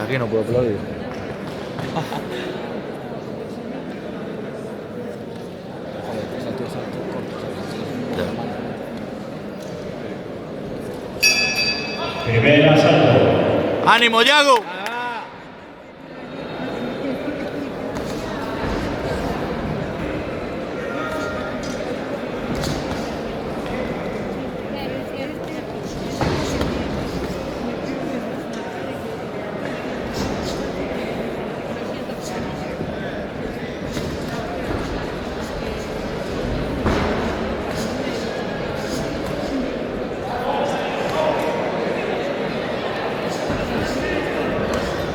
Aquí no puedo aplaudir. Primer asalto. ¡Ánimo, Yago!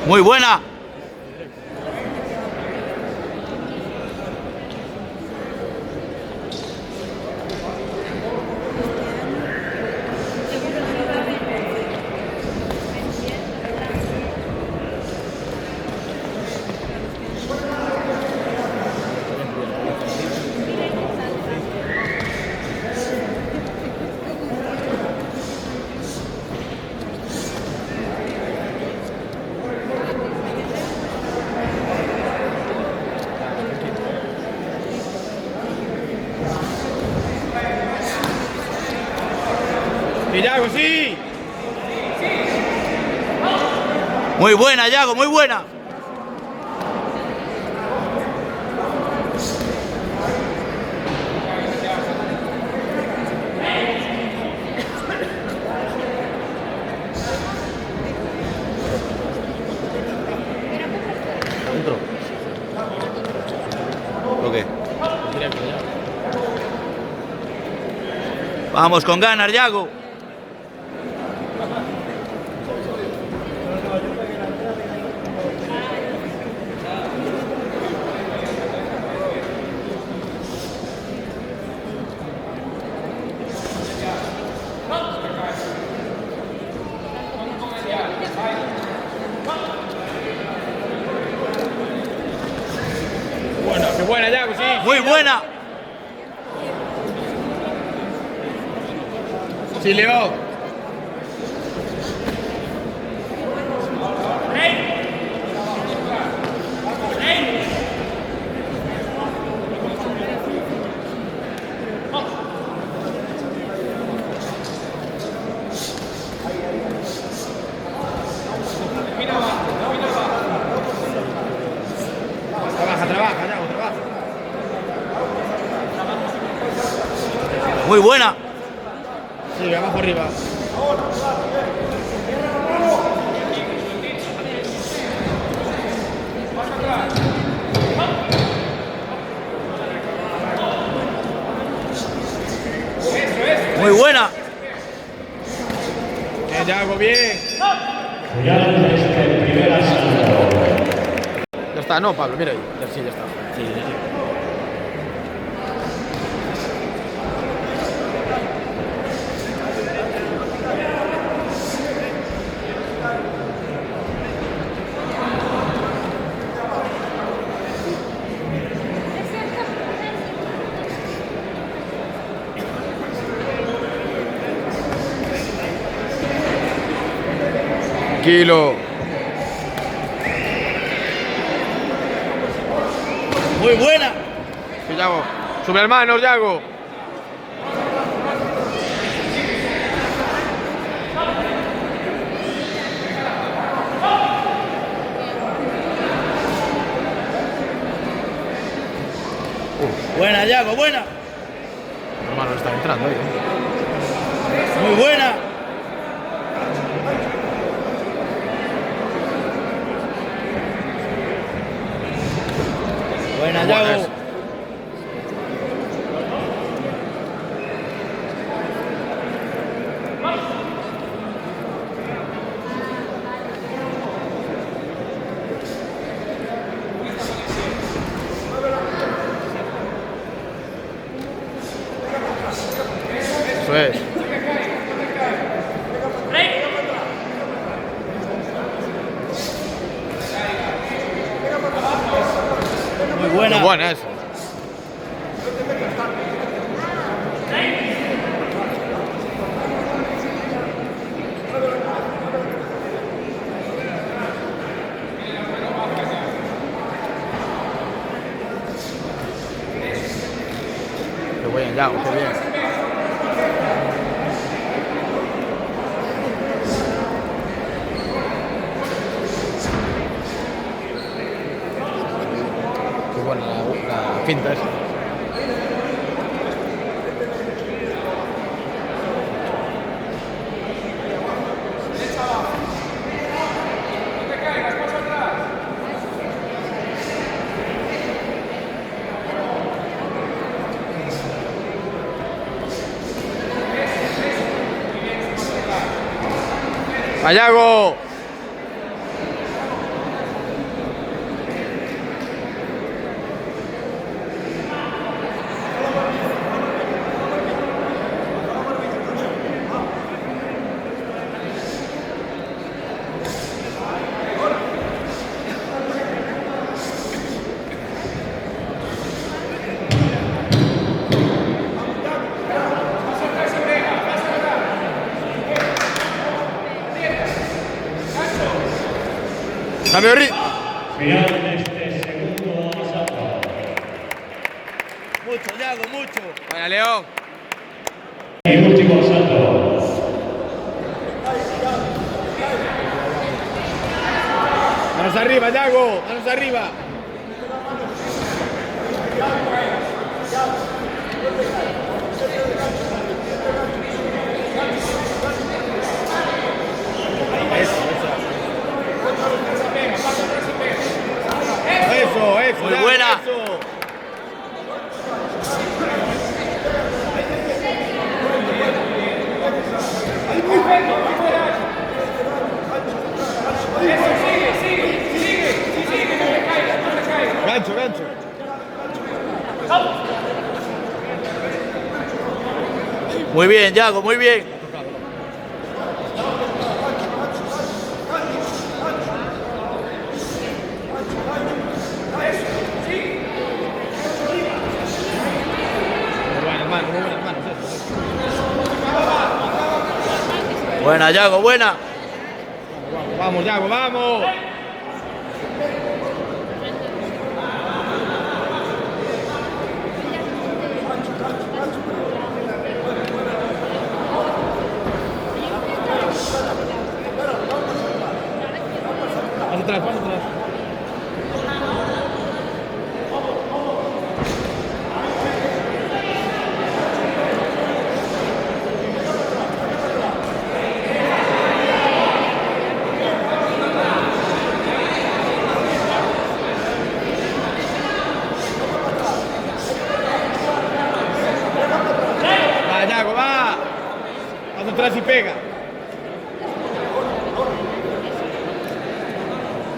Muy buena. Yago, sí. Muy buena, Yago, muy buena. Dentro. ¿O qué? Vamos con ganas, Yago. Bueno, qué buena, Yago, sí. Muy buena. Sí, Leo. Trabaja, Yago, trabaja. Muy buena. Sí, abajo arriba. Muy buena. Bien, Yago, bien. Final de este primer asalto. Ya está, no, Pablo, mira ahí. Sí, ya está. Sí, sí, sí. Tranquilo. Muy buena. Sí, Yago. Sube al manos, Yago. Buena, Yago, buena. Hermano, está entrando ahí. Muy buena. Buena, Buena Yago. esa. Eso es. Muy buena. Muy buena esa. Bien, Yago, qué bien. Qué buena la finta esa. ¡Ayago! Cambio de ritmo. Final de este segundo asalto. Mucho, Yago, mucho. Vaya, León. Y último asalto. Manos arriba, Yago. Manos arriba. Eso, Muy Yago, buena. eso. Gancho, gancho. Muy bien, Yago, muy bien. Muy buenas manos. Buena, Yago, buena. Vamos, Yago, vamos. Más atrás, más atrás. Va, Yago, va. Más atrás y pega.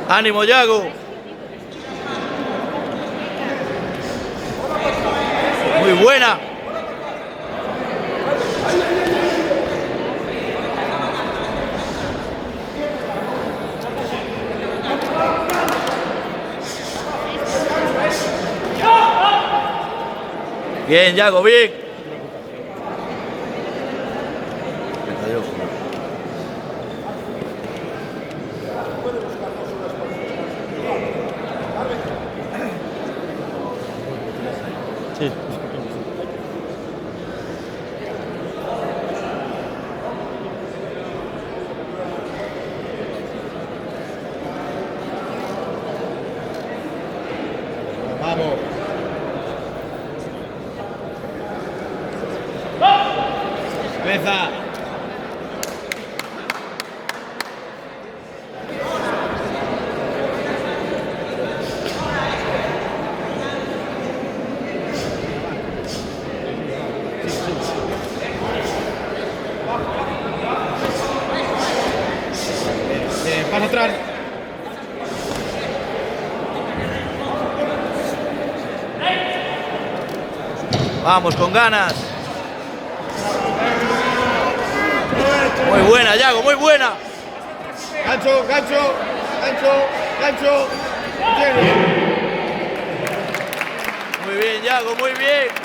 Ánimo, Yago. Muy buena. Bien, Yago, bien. Me cayó. Sí. Vamos. Cabeza. Paso atrás. Vamos, con ganas. Muy buena, Yago, muy buena. Gancho, gancho, gancho, gancho. Muy bien, Yago, muy bien.